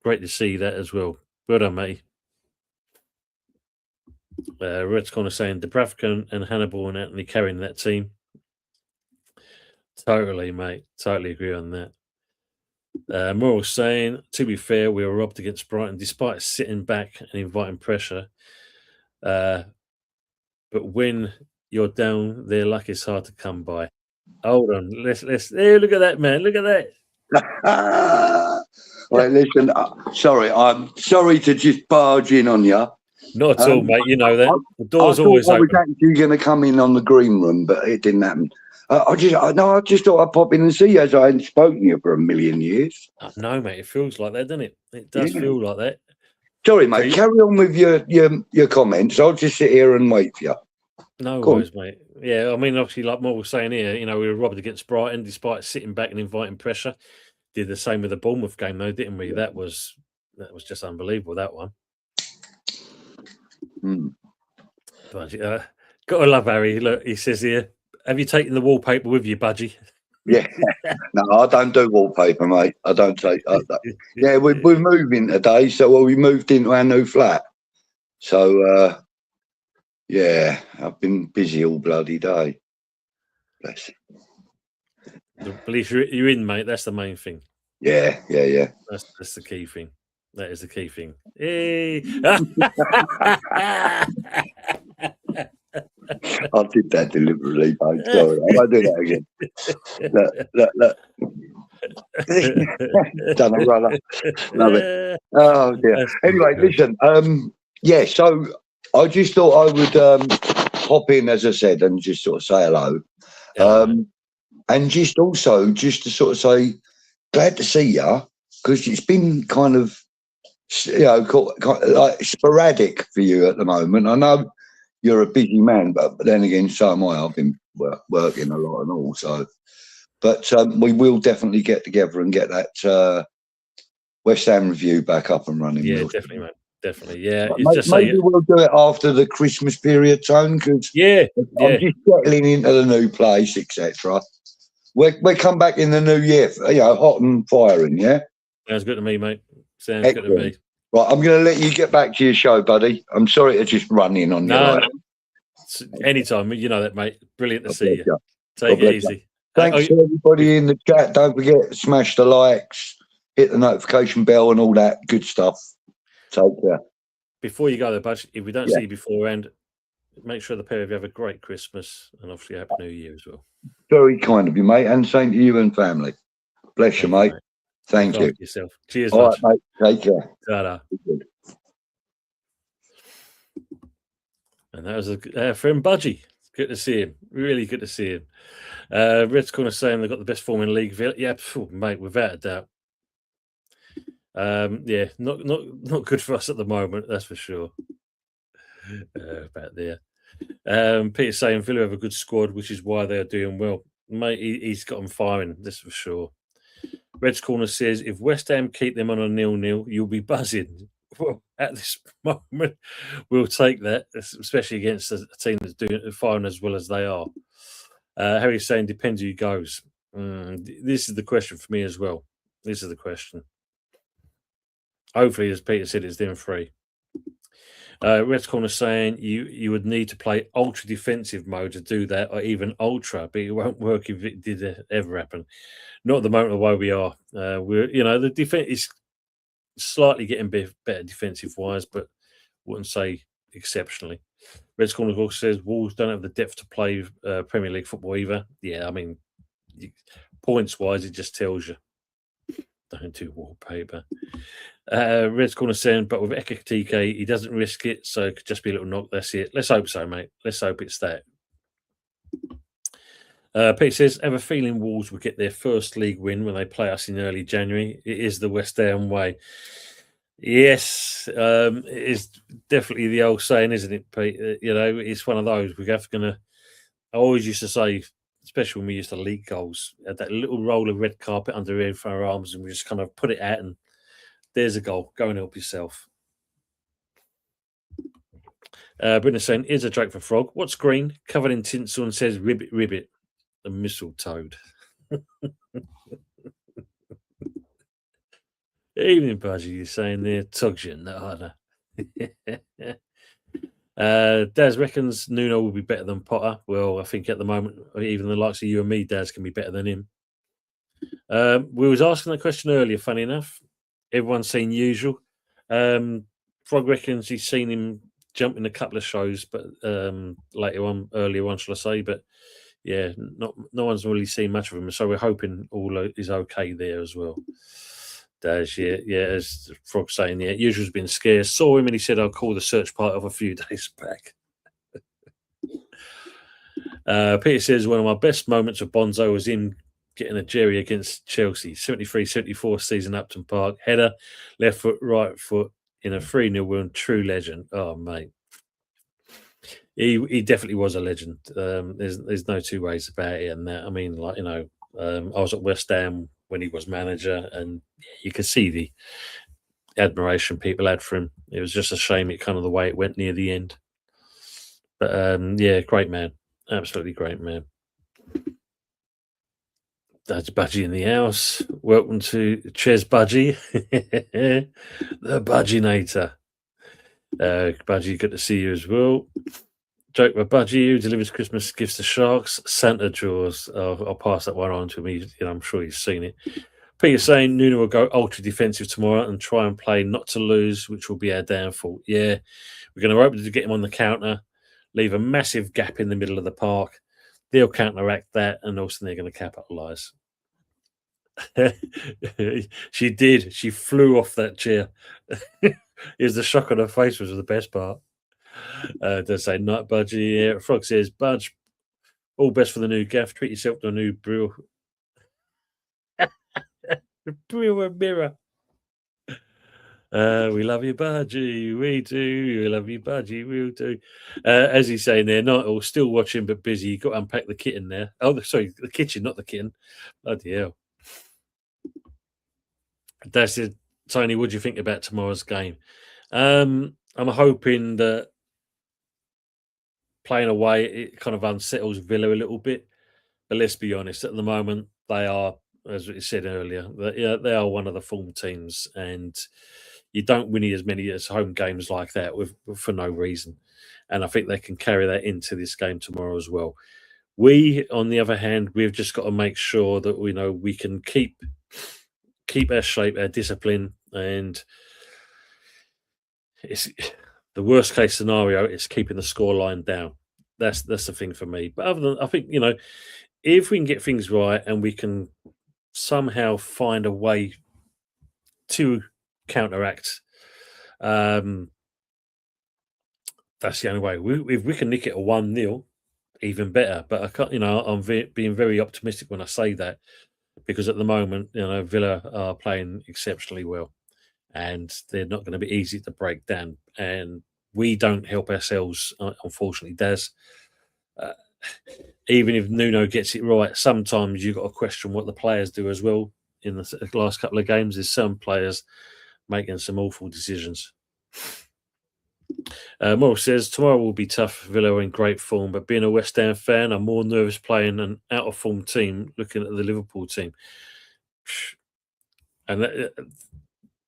great to see that as well. Well done, mate. Red's Corner saying Dubravka and Hannibal and Anthony carrying that team. Totally, mate. Totally agree on that. Moral saying, to be fair, we were robbed against Brighton despite sitting back and inviting pressure. But when you're down, their luck is hard to come by. Hold on, let's. Hey, look at that, man! Look at that. Right, listen. I'm sorry to just barge in on you. Not at all, mate. You know that the door's I always was open. actually going to come in on the green room, but it didn't happen. I just thought I'd pop in and see you, as I hadn't spoken to you for a million years. No, mate, it feels like that, doesn't it? It does feel like that. Sorry, mate. Carry on with your comments. I'll just sit here and wait for you. No worries, mate. Yeah, I mean, obviously, like Moore was saying here, we were robbed against Brighton despite sitting back and inviting pressure. Did the same with the Bournemouth game, though, didn't we? That was just unbelievable, that one. But gotta love Harry. Look, he says here, have you taken the wallpaper with you, Budgie? Yeah, no, I don't do wallpaper, mate. I don't take. Yeah, we're moving today, so we moved into our new flat. So yeah, I've been busy all bloody day. Bless. At least you're in, mate. That's the main thing. Yeah. That's the key thing. That is the key thing. Hey. I did that deliberately, mate. Sorry, I won't do that again. Look. Done a runner. Love it. Oh dear. Anyway, listen. Yeah. So I just thought I would pop in, as I said, and just sort of say hello. And just to sort of say, glad to see you, because it's been kind of like sporadic for you at the moment. I know you're a busy man, but then again, so am I. I've been working a lot and all. So, but we will definitely get together and get that West Ham review back up and running. Yeah, definitely, mate. Definitely, yeah. Maybe we'll do it after the Christmas period, Tone, because I'm just settling into the new place, etc. We'll come back in the new year, hot and firing. Yeah, sounds good to me, mate. Sounds good to me. Right, I'm going to let you get back to your show, buddy. I'm sorry to just run in on you. No. Anytime, you know that, mate. Brilliant to see you. Take it easy. Thanks to everybody in the chat. Don't forget to smash the likes, hit the notification bell, and all that good stuff. Take care. Before you go there, Budge, if we don't see you beforehand, make sure the pair of you have a great Christmas and obviously a Happy New Year as well. Very kind of you, mate, and same to you and family. Bless you, mate. Thank you. Yourself. Cheers, all right, mate. Take care. Ta-da. And that was a friend Budgie. Good to see him. Really good to see him. Red's Corner saying they've got the best form in the league. Yeah, mate, without a doubt. Yeah, not good for us at the moment, that's for sure. About there. Peter's saying Villa have a good squad, which is why they're doing well. Mate, he's got them firing, that's for sure. Red's Corner says, if West Ham keep them on a 0-0, you'll be buzzing. Well, at this moment, we'll take that, especially against a team that's doing firing as well as they are. Harry's saying, depends who goes. This is the question for me as well. This is the question. Hopefully, as Peter said, it's them three. Red's Corner saying you would need to play ultra defensive mode to do that, or even ultra, but it won't work if it did ever happen. Not at the moment, the way we are. We're the defense is slightly getting better defensive wise, but wouldn't say exceptionally. Red's Corner says Wolves don't have the depth to play Premier League football either. Yeah, I mean, points wise, it just tells you. Don't do wallpaper. Red's Corner saying, but with Ekatike, he doesn't risk it, so it could just be a little knock. That's it. Let's hope so, mate. Let's hope it's that. Pete says, have a feeling Wolves will get their first league win when they play us in early January. It is the West Ham way. Yes, it is definitely the old saying, isn't it, Pete? It's one of those we have gonna. I always used to say, especially when we used to leak goals, had that little roll of red carpet under our arms, and we just kind of put it out, and there's a goal. Go and help yourself. Brendan saying, "Here's a joke for Frog. What's green, covered in tinsel, and says ribbit, ribbit? A mistletoe." Evening, Budgie. You're saying there, tugs you, no harder. Daz reckons Nuno will be better than Potter. Well, I think at the moment, even the likes of you and me, Daz, can be better than him. We was asking that question earlier, funny enough. Everyone's seen Usual. Frog reckons he's seen him jump in a couple of shows, but earlier on, shall I say? But yeah, no one's really seen much of him, so we're hoping all is okay there as well. Daz, yeah, as Frog's saying, yeah, Usual's been scarce. Saw him and he said, "I'll call the search party off a few days back." Peter says, "One of my best moments of Bonzo was him getting a Jerry against Chelsea, 73-74 season, Upton Park. Header, left foot, right foot in a 3-0 win. True legend." Oh, mate. He definitely was a legend. There's no two ways about it. And that, I mean, I was at West Ham when he was manager, and you could see the admiration people had for him. It was just a shame it kind of the way it went near the end. But yeah, great man. Absolutely great man. That's Budgie in the house. Welcome to Ches Budgie, the Budginator. Budgie, good to see you as well. Joke by Budgie, who delivers Christmas gifts to sharks. Santa Jaws. I'll pass that one on to me. I'm sure he's seen it. Peter saying Nuno will go ultra defensive tomorrow and try and play not to lose, which will be our downfall. Yeah, we're going to hope to get him on the counter, leave a massive gap in the middle of the park. They'll counteract that, and also they're going to capitalise. She did. She flew off that chair. It was the shock on her face was the best part. Does say night Budgie. Yeah. Frog says, "Budge, all best for the new gaff. Treat yourself to a new brew." Brewer mirror. We love you, Budgie. We do. We love you, Budgie. We'll do. As he's saying there, not all still watching but busy. Got to unpack the kitten there. Oh, sorry, the kitchen, not the kitten. Bloody hell. That's it. Tony, what do you think about tomorrow's game? I'm hoping that playing away, it kind of unsettles Villa a little bit. But let's be honest, at the moment, they are, as we said earlier, they are one of the form teams, and you don't win as many as home games like that for no reason. And I think they can carry that into this game tomorrow as well. We, on the other hand, we've just got to make sure that we can keep our shape, our discipline, and it's the worst case scenario is keeping the scoreline down. That's the thing for me. But other than, I think if we can get things right and we can somehow find a way to counteract, that's the only way. If we can nick it a 1-0, even better. But I can't. I'm being very optimistic when I say that, because at the moment, Villa are playing exceptionally well, and they're not going to be easy to break down. And we don't help ourselves, unfortunately, Daz. Even if Nuno gets it right, sometimes you've got to question what the players do as well. In the last couple of games, there's some players making some awful decisions. Morris says, tomorrow will be tough. Villa are in great form, but being a West Ham fan, I'm more nervous playing an out-of-form team looking at the Liverpool team. And,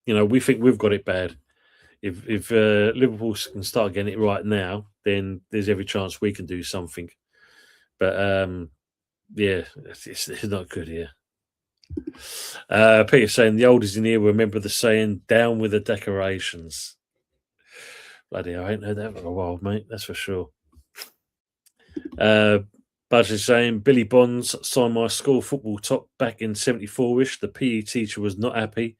we think we've got it bad. If Liverpool can start getting it right now, then there's every chance we can do something. But, yeah, it's not good here. Peter saying, the oldest in here will remember the saying, down with the decorations. Bloody hell, I ain't heard that for a while, mate. That's for sure. Budge is saying, Billy Bonds signed my school football top back in 74-ish. The PE teacher was not happy.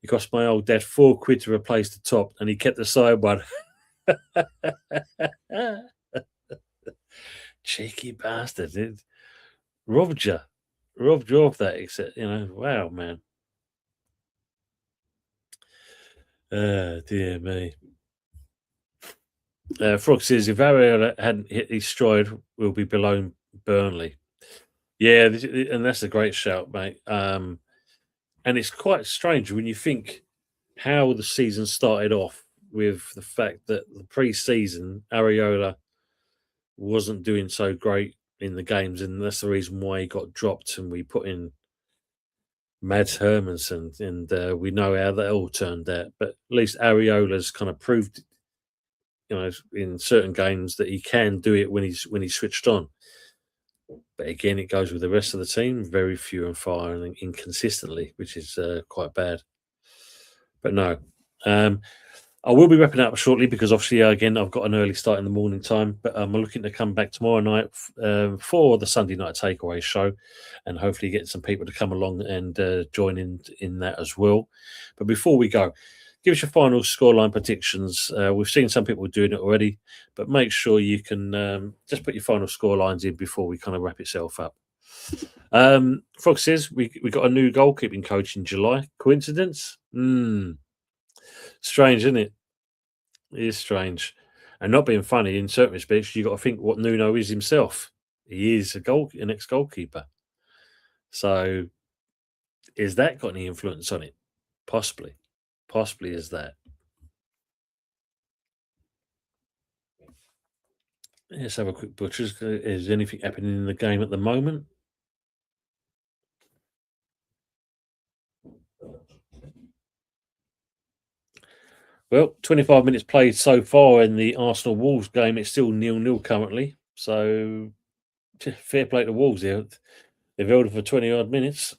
It cost my old dad £4 to replace the top, and he kept the side one. Cheeky bastard. It robbed you of that, except, wow, man. Dear me. Frog says, if Ariola hadn't hit his stride, we'll be below Burnley. Yeah, and that's a great shout, mate. And it's quite strange when you think how the season started off with the fact that the pre-season, Ariola wasn't doing so great in the games, and that's the reason why he got dropped, and we put in Mads Hermansen, and we know how that all turned out. But at least Ariola's kind of proved, in certain games that he can do it when he's switched on. But again, it goes with the rest of the team, very few and far and inconsistently, which is quite bad. But no, I will be wrapping up shortly because obviously, again, I've got an early start in the morning time. But I'm looking to come back tomorrow night for the Sunday night takeaway show, and hopefully get some people to come along and join in that as well. But before we go, give us your final scoreline predictions. We've seen some people doing it already, but make sure you can just put your final scorelines in before we kind of wrap itself up. Frog says we got a new goalkeeping coach in July. Coincidence? Strange, isn't it? It is strange. And not being funny, in certain respects, you've got to think what Nuno is himself. He is an ex-goalkeeper. So is that got any influence on it? Possibly. Possibly is that. Let's have a quick butchers. Is anything happening in the game at the moment? Well, 25 minutes played so far in the Arsenal Wolves game. It's still 0-0 currently. So fair play to Wolves here. They've held it for 20 odd minutes.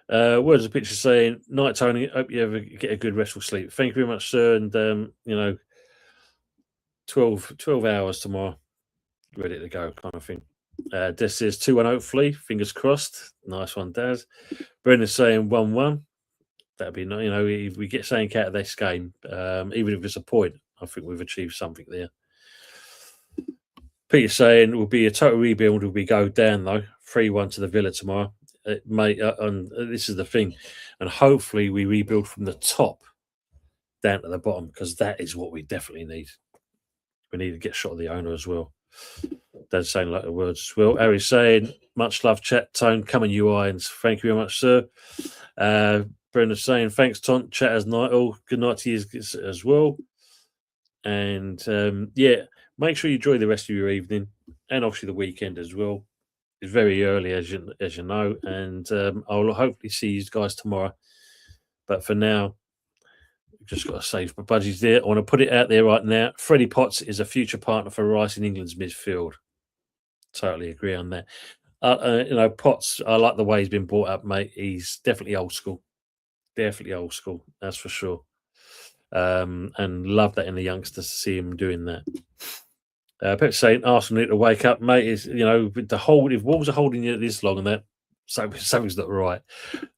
Words of picture saying, "Night, Tony. Hope you ever get a good restful sleep." Thank you very much, sir. And 12 hours tomorrow, ready to go, kind of thing. Des says 2-1, hopefully. Fingers crossed. Nice one, Daz. Brendan's saying 1-1. That'd be nice. If we get something out of this game, even if it's a point, I think we've achieved something there. Peter saying it will be a total rebuild if we go down though. 3-1 to the Villa tomorrow. And this is the thing, and hopefully we rebuild from the top down to the bottom, because that is what we definitely need. We need to get shot of the owner as well. Dad's saying like the words as well. Harry's saying, much love, chat, Tone, coming you irons. Thank you very much, sir. Brenda's saying, thanks, Tont, chat as night. Oh, good night to you as well. And make sure you enjoy the rest of your evening and obviously the weekend as well. It's very early, as you know, and I'll hopefully see you guys tomorrow. But for now, we've just got to save my budgies there. I want to put it out there right now. Freddie Potts is a future partner for Rice in England's midfield. Totally agree on that. Potts, I like the way he's been brought up, mate. He's definitely old school. Definitely old school, that's for sure. And love that in the youngsters to see him doing that. Pep's saying Arsenal need to wake up, mate. Is if Wolves are holding you this long and that, something's not right.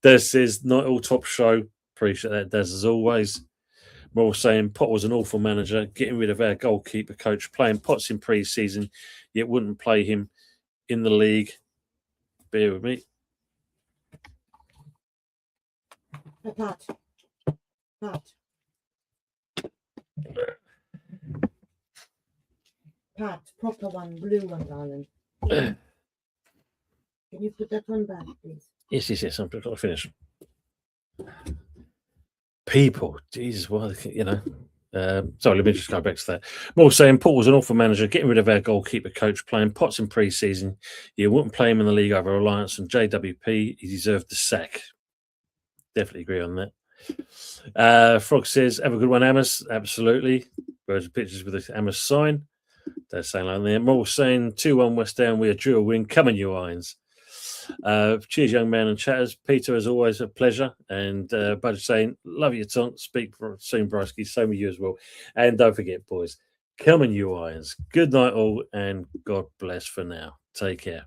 Des says not all top show. Appreciate that, Des, as always. More saying Pot was an awful manager, getting rid of our goalkeeper coach, playing Potts in pre-season, yet wouldn't play him in the league. Bear with me. Pat. Pat, proper one, blue one, darling. Can you put that one back, please? Yes. I'm got to finish. People, Jesus, why? Sorry, let me just go back to that. More saying Paul was an awful manager, getting rid of our goalkeeper coach, playing Potts in pre-season. You wouldn't play him in the league over Reliance and JWP. He deserved the sack. Definitely agree on that. Frog says, have a good one, Amos. Absolutely. Birds of pictures with the Amos sign. They're saying like that. More saying 2-1 West Ham. We are due a win. Come on, you irons. Cheers, young man and chatters. Peter, as always, a pleasure. And Budge saying, love you, Tont. Speak soon, Broski. Same with you as well. And don't forget, boys, come on, you irons. Good night, all, and God bless for now. Take care.